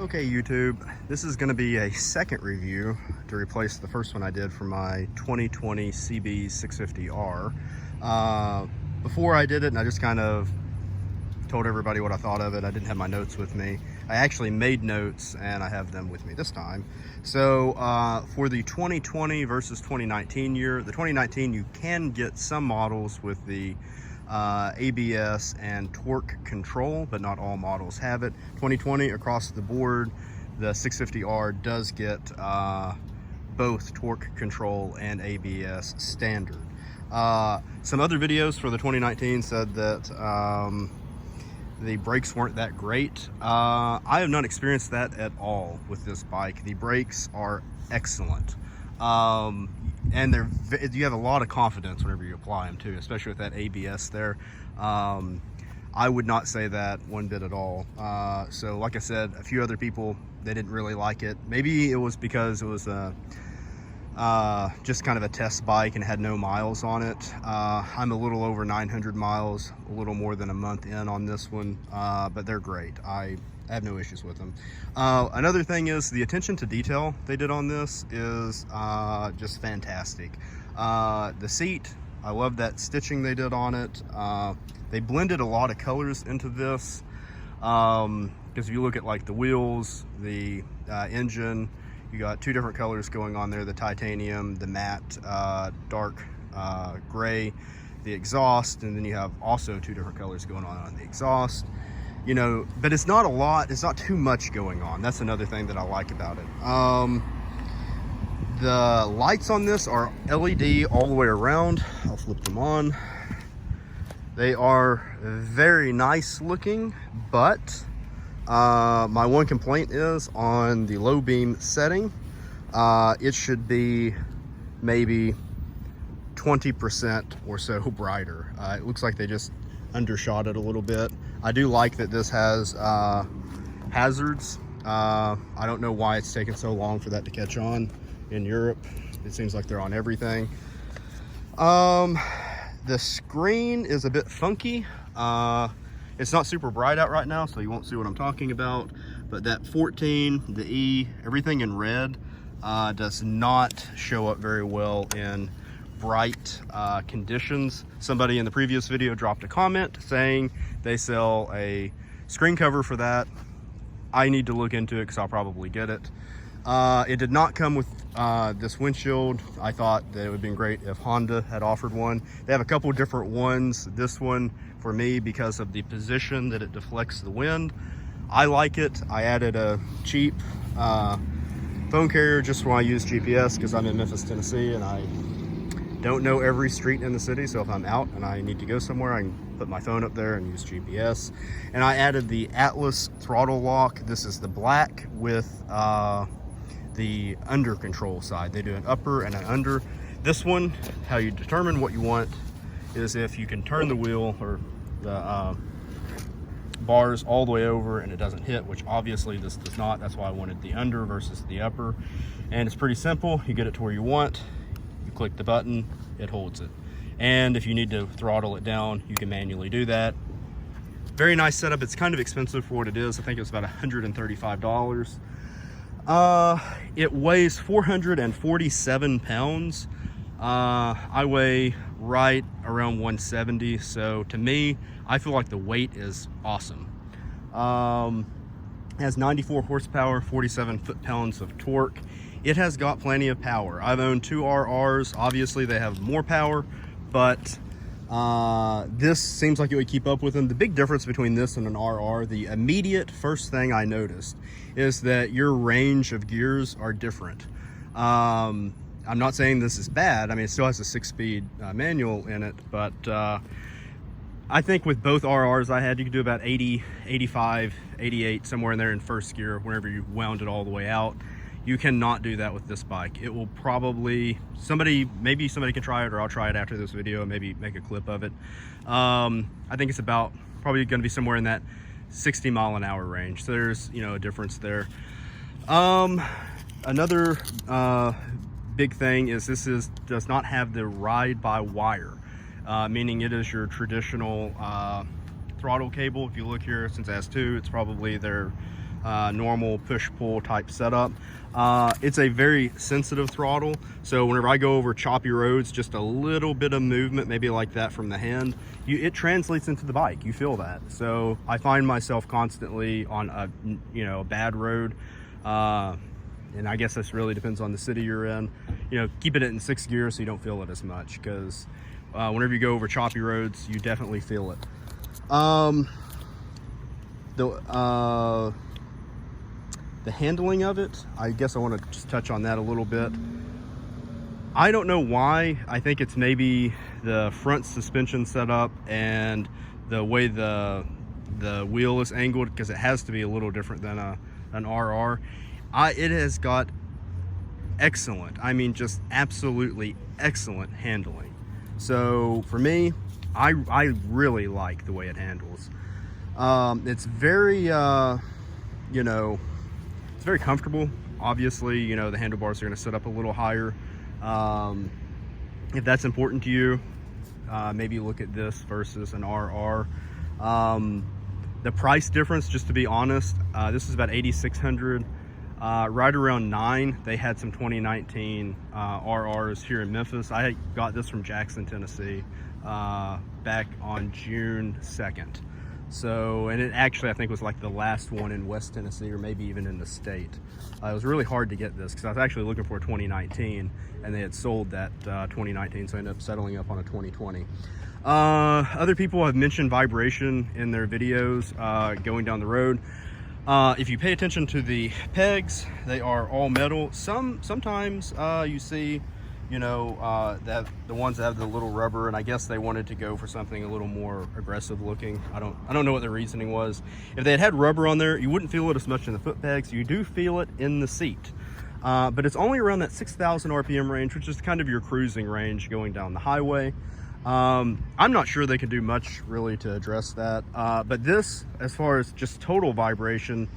Okay, YouTube, this is going to be a second review to replace the first one I did for my 2020 CB650R. Before I did it, and I just kind of told everybody what I thought of it. I didn't have my notes with me. I actually made notes, and I have them with me this time. So for the 2020 versus 2019 year, the 2019, you can get some models with the ABS and torque control, but not all models have it. 2020 across the board, the 650R does get both torque control and ABS standard. Some other videos for the 2019 said that the brakes weren't that great. I have not experienced that at all with this bike. The brakes are excellent. And you have a lot of confidence whenever you apply them too, especially with that ABS there. I would not say that one bit at all. So like I said, a few other people, they didn't really like it. Maybe it was because it was just kind of a test bike and had no miles on it. I'm a little over 900 miles, a little more than a month in on this one, but they're great. I have no issues with them. Another thing is the attention to detail they did on this is just fantastic. The seat, I love that stitching they did on it. They blended a lot of colors into this, because if you look at like the wheels, the engine, you got two different colors going on there, the titanium, the matte dark gray, the exhaust, and then you have also two different colors going on the exhaust. You know, but it's not a lot, it's not too much going on. That's another thing that I like about it. The lights on this are LED all the way around. I'll flip them on. They are very nice looking, but my one complaint is on the low beam setting. It should be maybe 20% or so brighter. It looks like they just undershot it a little bit. I do like that this has hazards. I don't know why it's taken so long for that to catch on in Europe. It seems like they're on everything. The screen is a bit funky. It's not super bright out right now, so you won't see what I'm talking about, but that 14, the E, everything in red does not show up very well in bright conditions. Somebody in the previous video dropped a comment saying they sell a screen cover for that. I need to look into it because I'll probably get it. It did not come with this windshield. I thought that it would have been great if Honda had offered one. They have a couple different ones. This one, for me, because of the position that it deflects the wind, I like it. I added a cheap phone carrier just when I use GPS because I'm in Memphis, Tennessee, and I don't know every street in the city, so if I'm out and I need to go somewhere, I can put my phone up there and use GPS. And I added the Atlas throttle lock. This is the black with the under control side. They do an upper and an under. This one, how you determine what you want is if you can turn the wheel or the bars all the way over and it doesn't hit, which obviously this does not. That's why I wanted the under versus the upper. And it's pretty simple. You get it to where you want, you click the button, it holds it. And if you need to throttle it down, you can manually do that. Very nice setup. It's kind of expensive for what it is. I think it's about $135. It weighs 447 pounds. I weigh right around 170. So to me, I feel like the weight is awesome. It has 94 horsepower, 47 foot-pounds of torque. It has got plenty of power. I've owned two RRs. Obviously they have more power, but this seems like it would keep up with them. The big difference between this and an RR, the immediate first thing I noticed is that your range of gears are different. I'm not saying this is bad. I mean, it still has a 6-speed manual in it, but I think with both RRs I had, you could do about 80, 85, 88, somewhere in there in first gear, whenever you wound it all the way out. You cannot do that with this bike. It will probably, maybe somebody can try it, or I'll try it after this video and maybe make a clip of it. I think it's about probably gonna be somewhere in that 60 mile an hour range. So there's, you know, a difference there. Another big thing is does not have the ride by wire, meaning it is your traditional throttle cable. If you look here, since it has two, it's probably their normal push-pull type setup. It's a very sensitive throttle, so whenever I go over choppy roads, just a little bit of movement, maybe like that from the hand, it translates into the bike. You feel that. So I find myself constantly on a bad road, and I guess this really depends on the city you're in. Keep it in 6th gear so you don't feel it as much, because whenever you go over choppy roads, you definitely feel it. The handling of it, I guess I want to just touch on that a little bit. I don't know why. I think it's maybe the front suspension setup and the way the wheel is angled, because it has to be a little different than an RR. It has got excellent, I mean just absolutely excellent handling. So for me, I really like the way it handles. It's very it's very comfortable. Obviously, the handlebars are going to sit up a little higher. If that's important to you, maybe look at this versus an RR. The price difference, just to be honest, this is about $8,600. Right around $9,000. They had some 2019 RRs here in Memphis. I got this from Jackson, Tennessee, back on June 2nd. So, and it actually, I think, was like the last one in West Tennessee, or maybe even in the state. It was really hard to get this because I was actually looking for a 2019, and they had sold that 2019, so I ended up settling up on a 2020. Other people have mentioned vibration in their videos going down the road. If you pay attention to the pegs, they are all metal. Sometimes you see, that the ones that have the little rubber, and I guess they wanted to go for something a little more aggressive looking. I don't know what the reasoning was. If they had rubber on there, you wouldn't feel it as much in the foot pegs. You do feel it in the seat, but it's only around that 6,000 RPM range, which is kind of your cruising range going down the highway. I'm not sure they could do much really to address that, but this, as far as just total vibration,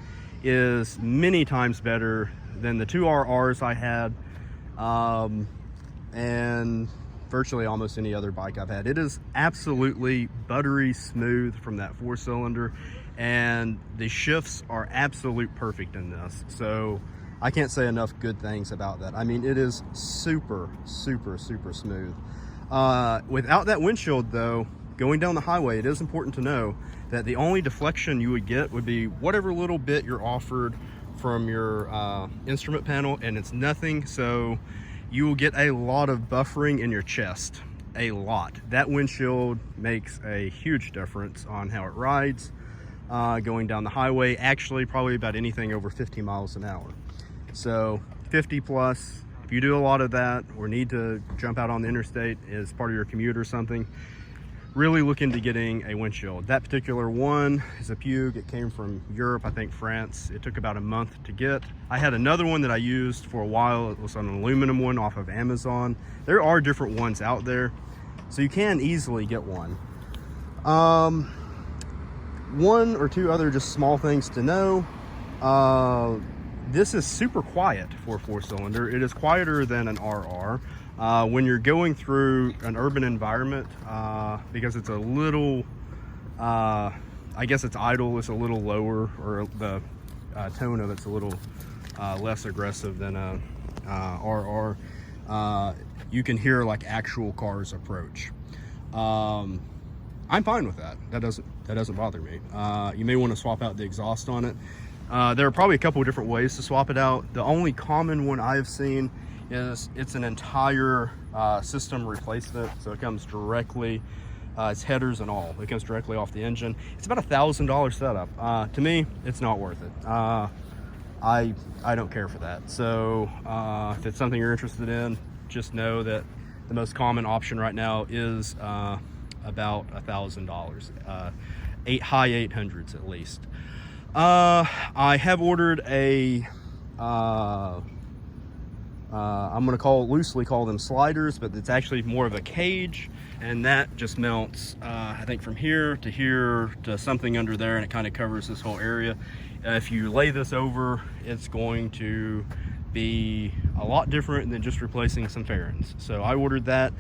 is many times better than the 2 RRs I had, and virtually almost any other bike I've had. It is absolutely buttery smooth from that 4-cylinder, and the shifts are absolute perfect in this. So I can't say enough good things about that. I mean, it is super, super, super smooth. Without that windshield though, going down the highway, it is important to know that the only deflection you would get would be whatever little bit you're offered from your instrument panel, and it's nothing. So you will get a lot of buffering in your chest, a lot. That windshield makes a huge difference on how it rides going down the highway. Actually, probably about anything over 50 miles an hour. So 50 plus, if you do a lot of that or need to jump out on the interstate as part of your commute or something, really look into getting a windshield. That particular one is a Pugue. It came from Europe, I think France. It took about a month to get. I had another one that I used for a while. It was an aluminum one off of Amazon. There are different ones out there, so you can easily get one. One or two other just small things to know. This is super quiet for a 4-cylinder. It is quieter than an RR. When you're going through an urban environment, because it's a little, I guess its idle is a little lower, or the tone of it's a little less aggressive than a RR, you can hear like actual cars approach. I'm fine with that. That doesn't bother me. You may want to swap out the exhaust on it. There are probably a couple of different ways to swap it out. The only common one I've seen is it's an entire system replacement. So it comes directly, it's headers and all. It comes directly off the engine. It's about $1,000 setup. To me, it's not worth it. I don't care for that. So if it's something you're interested in, just know that the most common option right now is about $1,000, high 800s at least. I have ordered a, I'm going to loosely call them sliders, but it's actually more of a cage, and that just mounts, I think from here to something under there, and it kind of covers this whole area. If you lay this over, it's going to be a lot different than just replacing some fairings. So I ordered that.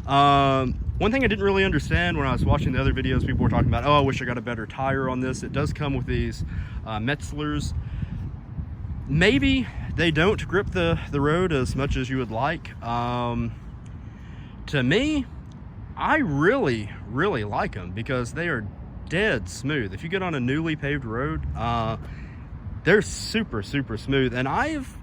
One thing I didn't really understand when I was watching the other videos, people were talking about, oh, I wish I got a better tire on this. It does come with these Metzlers, maybe they don't grip the road as much as you would like. To me, I really like them because they are dead smooth. If you get on a newly paved road, they're super smooth. And I've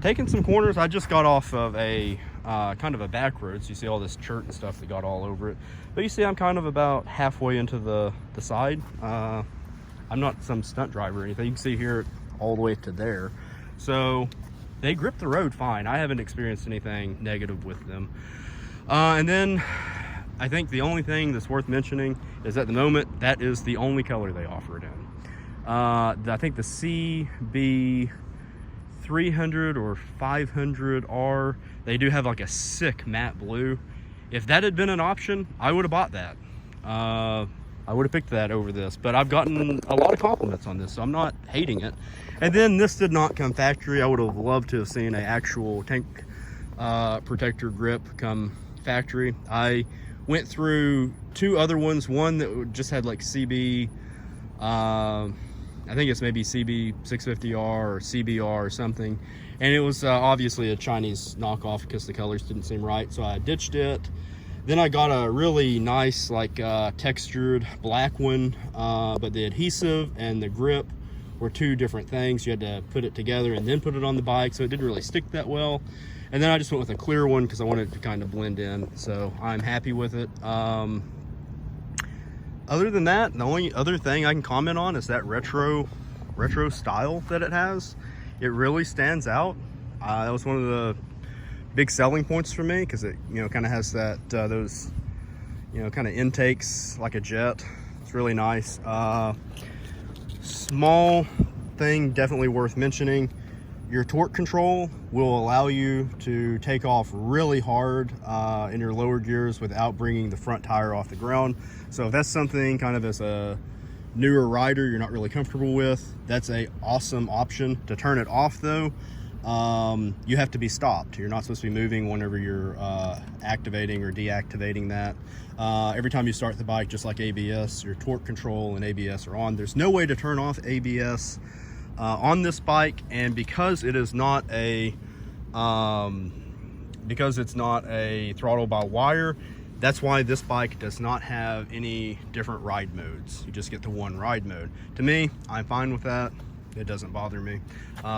taken some corners. I just got off of a kind of a back road, so you see all this chert and stuff that got all over it. But you see I'm kind of about halfway into the side. I'm not some stunt driver or anything. You can see here all the way to there. So they grip the road fine. I haven't experienced anything negative with them. And then I think the only thing that's worth mentioning is at the moment, that is the only color they offer it in. I think the CB300 or 500R, they do have like a sick matte blue. If that had been an option, I would have bought that. I would have picked that over this, but I've gotten a lot of compliments on this, so I'm not hating it. And then this did not come factory. I would have loved to have seen an actual tank protector grip come factory. I went through two other ones, one that just had like CB, I think it's maybe CB650R or CBR or something, and it was obviously a Chinese knockoff because the colors didn't seem right, so I ditched it. Then I got a really nice like textured black one, but the adhesive and the grip were two different things. You had to put it together and then put it on the bike, so it didn't really stick that well. And then I just went with a clear one because I wanted it to kind of blend in, so I'm happy with it. Other than that, the only other thing I can comment on is that retro style that it has. It really stands out. That was one of the big selling points for me because it, kind of has that those, kind of intakes like a jet. It's really nice. Small thing definitely worth mentioning. Your torque control will allow you to take off really hard in your lower gears without bringing the front tire off the ground. So if that's something kind of as a newer rider you're not really comfortable with, that's a awesome option. To turn it off though, you have to be stopped. You're not supposed to be moving whenever you're activating or deactivating that. Every time you start the bike, just like ABS, your torque control and ABS are on. There's no way to turn off ABS on this bike, and because it is not a throttle by wire, that's why this bike does not have any different ride modes. You just get the one ride mode. To me, I'm fine with that. It doesn't bother me.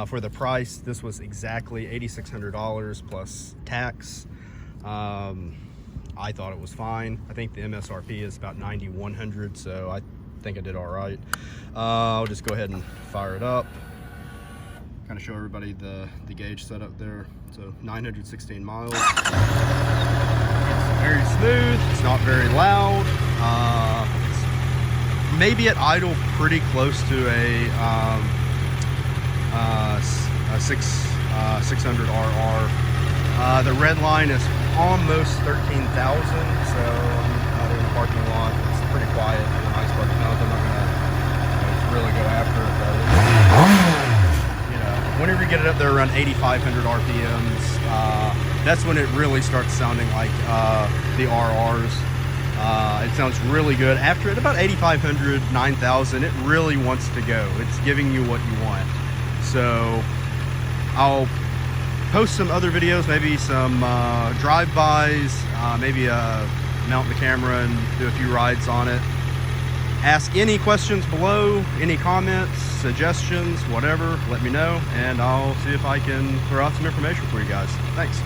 For the price, this was exactly $8,600 plus tax. I thought it was fine. I think the MSRP is about $9,100, so I think I did all right. I'll just go ahead and fire it up. Kind of show everybody the gauge setup there. So 916 miles. It's very smooth. It's not very loud. It's maybe at idle pretty close to a 600RR. The red line is almost 13,000, so I'm out in the parking lot. It's pretty quiet, nice parking lot. I'm not gonna really go after it, but whenever you get it up there around 8,500 RPMs, that's when it really starts sounding like the RRs. It sounds really good. After at about 8,500, 9,000, it really wants to go. It's giving you what you want. So I'll post some other videos, maybe some drive-bys, maybe mount the camera and do a few rides on it. Ask any questions below, any comments, suggestions, whatever, let me know, and I'll see if I can throw out some information for you guys. Thanks.